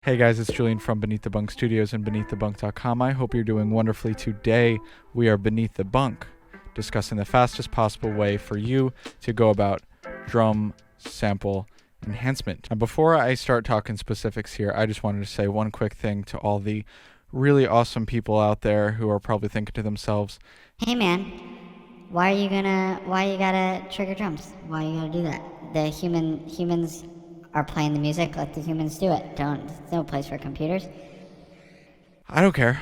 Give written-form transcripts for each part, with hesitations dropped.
Hey guys, it's Julian from Beneath the Bunk Studios and BeneathTheBunk.com. I hope you're doing wonderfully. Today, we are Beneath the Bunk, discussing the fastest possible way for you to go about drum sample enhancement. Now, before I start talking specifics here, I just wanted to say one quick thing to all the really awesome people out there who are probably thinking to themselves, Hey man, why you gotta trigger drums? Why you gotta do that? Humans are playing the music, let the humans do it. There's no place for computers. I don't care.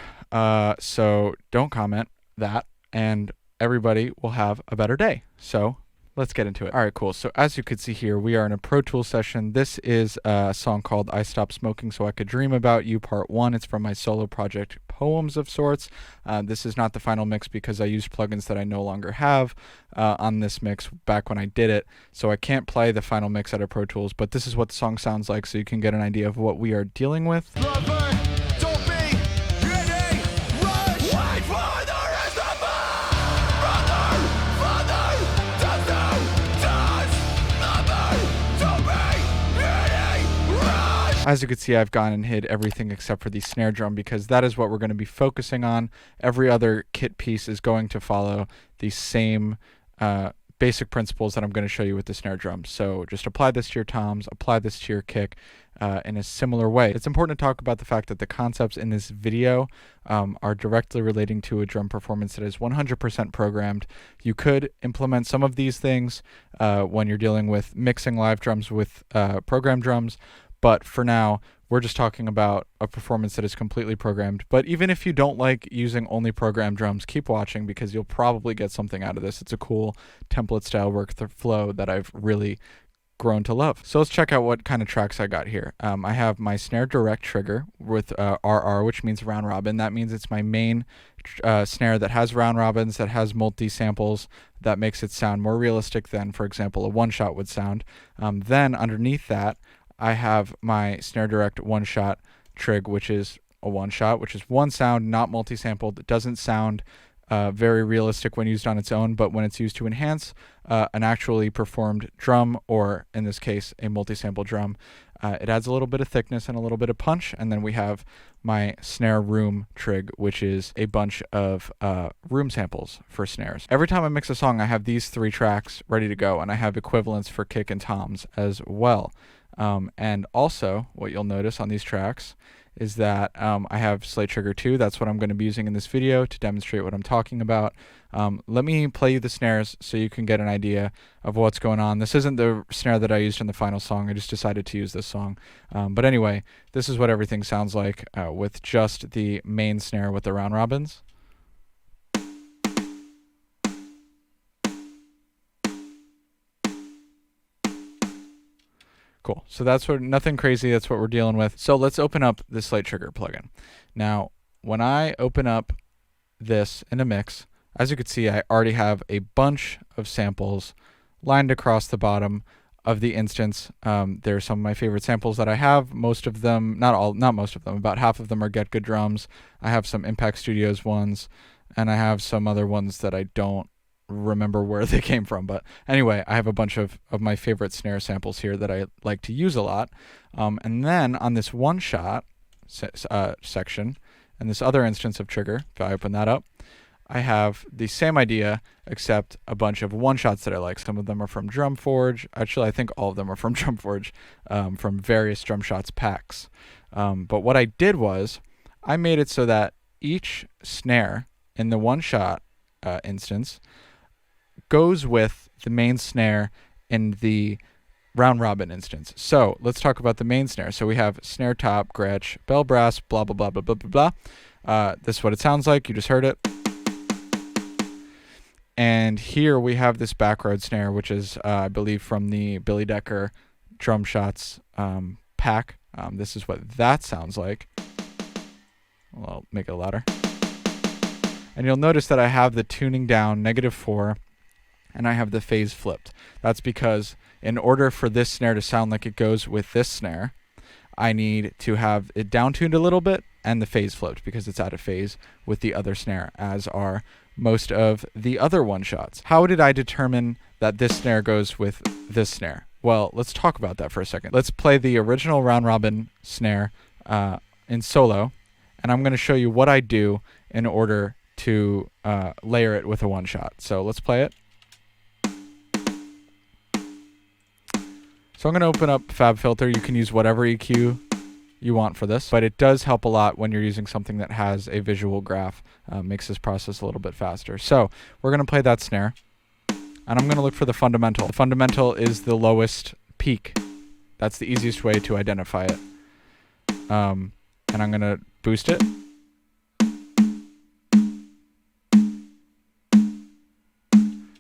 So don't comment that, and everybody will have a better day. So let's get into it. All right, cool. So as you can see here, we are in a Pro Tools session. This is a song called I Stopped Smoking So I Could Dream About You, Part 1. It's from my solo project, Poems of sorts. This is not the final mix because I used plugins that I no longer have on this mix back when I did it. So I can't play the final mix out of Pro Tools, but this is what the song sounds like so you can get an idea of what we are dealing with. As you can see, I've gone and hid everything except for the snare drum because that is what we're going to be focusing on. Every other kit piece is going to follow the same basic principles that I'm going to show you with the snare drum. So just apply this to your toms, apply this to your kick in a similar way. It's important to talk about the fact that the concepts in this video are directly relating to a drum performance that is 100% programmed. You could implement some of these things when you're dealing with mixing live drums with programmed drums, but for now, we're just talking about a performance that is completely programmed. But even if you don't like using only programmed drums, keep watching because you'll probably get something out of this. It's a cool template style workflow that I've really grown to love. So let's check out what kind of tracks I got here. I have my snare direct trigger with RR, which means round robin. That means it's my main snare that has round robins, that has multi-samples, that makes it sound more realistic than, for example, a one-shot would sound. Then underneath that, I have my snare direct one-shot trig, which is a one-shot, which is one sound, not multi-sampled. It doesn't sound very realistic when used on its own, but when it's used to enhance an actually performed drum, or in this case, a multi-sample drum, it adds a little bit of thickness and a little bit of punch. And then we have my snare room trig, which is a bunch of room samples for snares. Every time I mix a song, I have these three tracks ready to go, and I have equivalents for kick and toms as well. And also, what you'll notice on these tracks is that I have Slate Trigger 2. That's what I'm going to be using in this video to demonstrate what I'm talking about. Let me play you the snares so you can get an idea of what's going on. This isn't the snare that I used in the final song. I just decided to use this song. But anyway, this is what everything sounds like with just the main snare with the round robins. Cool. So that's nothing crazy. That's what we're dealing with. So let's open up the Slate Trigger plugin. Now, when I open up this in a mix, as you can see, I already have a bunch of samples lined across the bottom of the instance. There are some of my favorite samples that I have. Most of them, not most of them, about half of them are Get Good Drums. I have some Impact Studios ones, and I have some other ones that I don't remember where they came from. But anyway, I have a bunch of my favorite snare samples here that I like to use a lot. And then on this one shot section and this other instance of trigger, if I open that up, I have the same idea except a bunch of one shots that I like. Some of them are from Drumforge. Actually, I think all of them are from Drumforge, from various drum shots packs. But what I did was I made it so that each snare in the one shot instance goes with the main snare in the round robin instance. So let's talk about the main snare. So we have snare top, Gretsch, bell brass, blah, blah, blah, blah, blah, blah, blah. This is what it sounds like. You just heard it. And here we have this backroad snare, which is, I believe, from the Billy Decker drum shots pack. This is what that sounds like. Well, I'll make it louder. And you'll notice that I have the tuning down, -4, and I have the phase flipped. That's because in order for this snare to sound like it goes with this snare, I need to have it down-tuned a little bit and the phase flipped because it's out of phase with the other snare, as are most of the other one-shots. How did I determine that this snare goes with this snare? Well, let's talk about that for a second. Let's play the original round robin snare in solo, and I'm going to show you what I do in order to layer it with a one-shot. So let's play it. So I'm going to open up FabFilter. You can use whatever EQ you want for this, but it does help a lot when you're using something that has a visual graph. Makes this process a little bit faster. So we're going to play that snare, and I'm going to look for the fundamental. The fundamental is the lowest peak. That's the easiest way to identify it. And I'm going to boost it.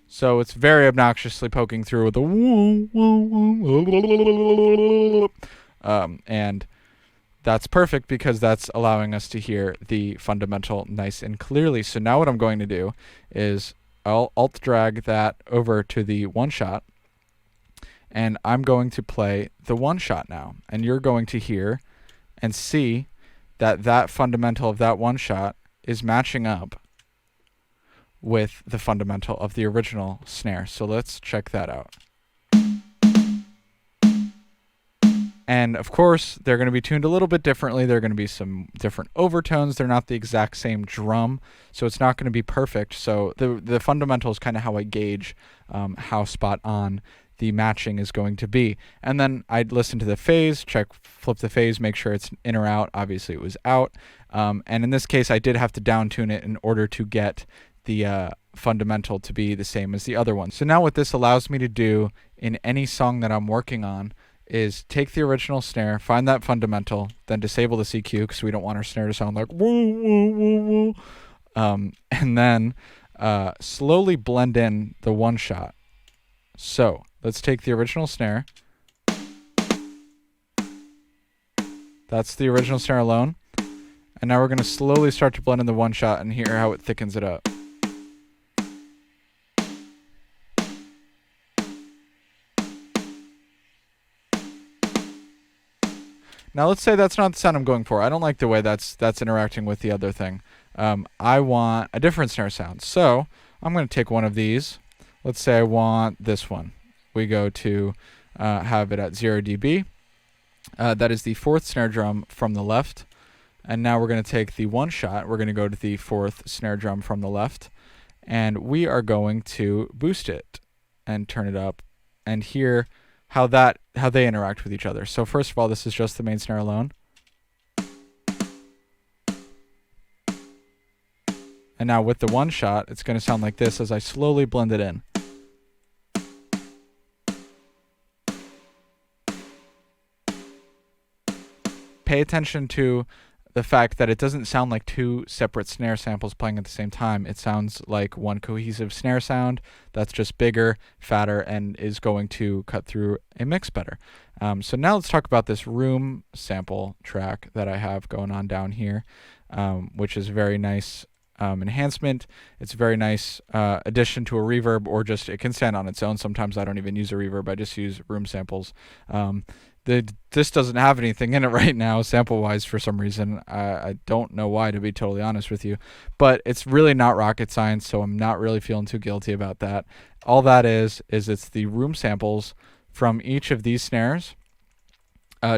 So it's very obnoxiously poking through with a and that's perfect because that's allowing us to hear the fundamental nice and clearly. So now what I'm going to do is I'll alt drag that over to the one shot, and I'm going to play the one shot now. And you're going to hear and see that that fundamental of that one shot is matching up with the fundamental of the original snare. So let's check that out. And of course, they're going to be tuned a little bit differently. There are going to be some different overtones. They're not the exact same drum, so it's not going to be perfect. So the fundamental is kind of how I gauge how spot on the matching is going to be. And then I'd listen to the phase, flip the phase, make sure it's in or out. Obviously, it was out. And in this case, I did have to down tune it in order to get the fundamental to be the same as the other one. So now what this allows me to do in any song that I'm working on is take the original snare, find that fundamental, then disable the CQ because we don't want our snare to sound like woo, woo, woo, woo. And then slowly blend in the one shot. So let's take the original snare. That's the original snare alone. And now we're going to slowly start to blend in the one shot and hear how it thickens it up. Now let's say that's not the sound I'm going for. I don't like the way that's interacting with the other thing. I want a different snare sound. So I'm going to take one of these. Let's say I want this one. We go to have it at 0 dB. That is the fourth snare drum from the left. And now we're going to take the one shot. We're going to go to the fourth snare drum from the left. And we are going to boost it and turn it up and hear how they interact with each other. So first of all, this is just the main snare alone. And now with the one shot, it's going to sound like this as I slowly blend it in. Pay attention to the fact that it doesn't sound like two separate snare samples playing at the same time. It sounds like one cohesive snare sound that's just bigger, fatter, and is going to cut through a mix better. So now let's talk about this room sample track that I have going on down here, which is very nice enhancement. It's a very nice addition to a reverb, or just it can stand on its own. Sometimes I don't even use a reverb. I just use room samples. This doesn't have anything in it right now, sample-wise, for some reason. I don't know why, to be totally honest with you. But it's really not rocket science, so I'm not really feeling too guilty about that. All that is it's the room samples from each of these snares,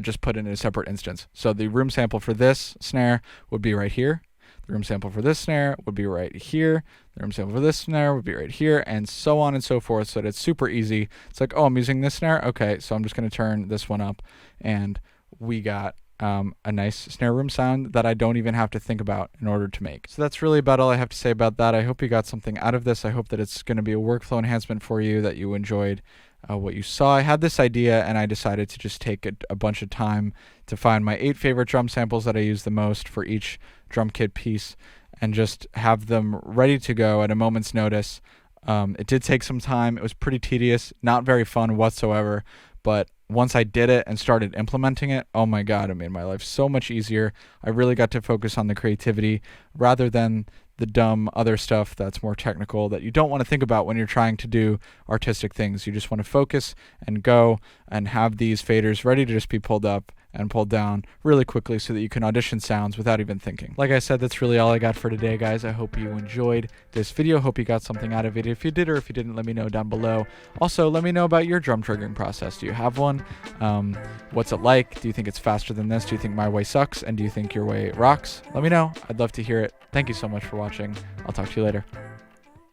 just put in a separate instance. So the room sample for this snare would be right here. The room sample for this snare would be right here. The room sample for this snare would be right here, and so on and so forth, so that it's super easy. It's like, oh, I'm using this snare? Okay, so I'm just going to turn this one up, and we got a nice snare room sound that I don't even have to think about in order to make. So that's really about all I have to say about that. I hope you got something out of this. I hope that it's going to be a workflow enhancement for you, that you enjoyed what you saw. I had this idea, and I decided to just take a bunch of time to find my 8 favorite drum samples that I use the most for each drum kit piece, and just have them ready to go at a moment's notice. It did take some time. It was pretty tedious, not very fun whatsoever, but once I did it and started implementing it, oh my God, it made my life so much easier. I really got to focus on the creativity rather than the dumb other stuff that's more technical that you don't want to think about when you're trying to do artistic things. You just want to focus and go and have these faders ready to just be pulled up and pulled down really quickly so that you can audition sounds without even thinking. Like I said, that's really all I got for today, guys. I hope you enjoyed this video. Hope you got something out of it. If you did or if you didn't, let me know down below. Also, let me know about your drum triggering process. Do you have one? What's it like? Do you think it's faster than this? Do you think my way sucks? And do you think your way rocks? Let me know. I'd love to hear it. Thank you so much for watching. I'll talk to you later.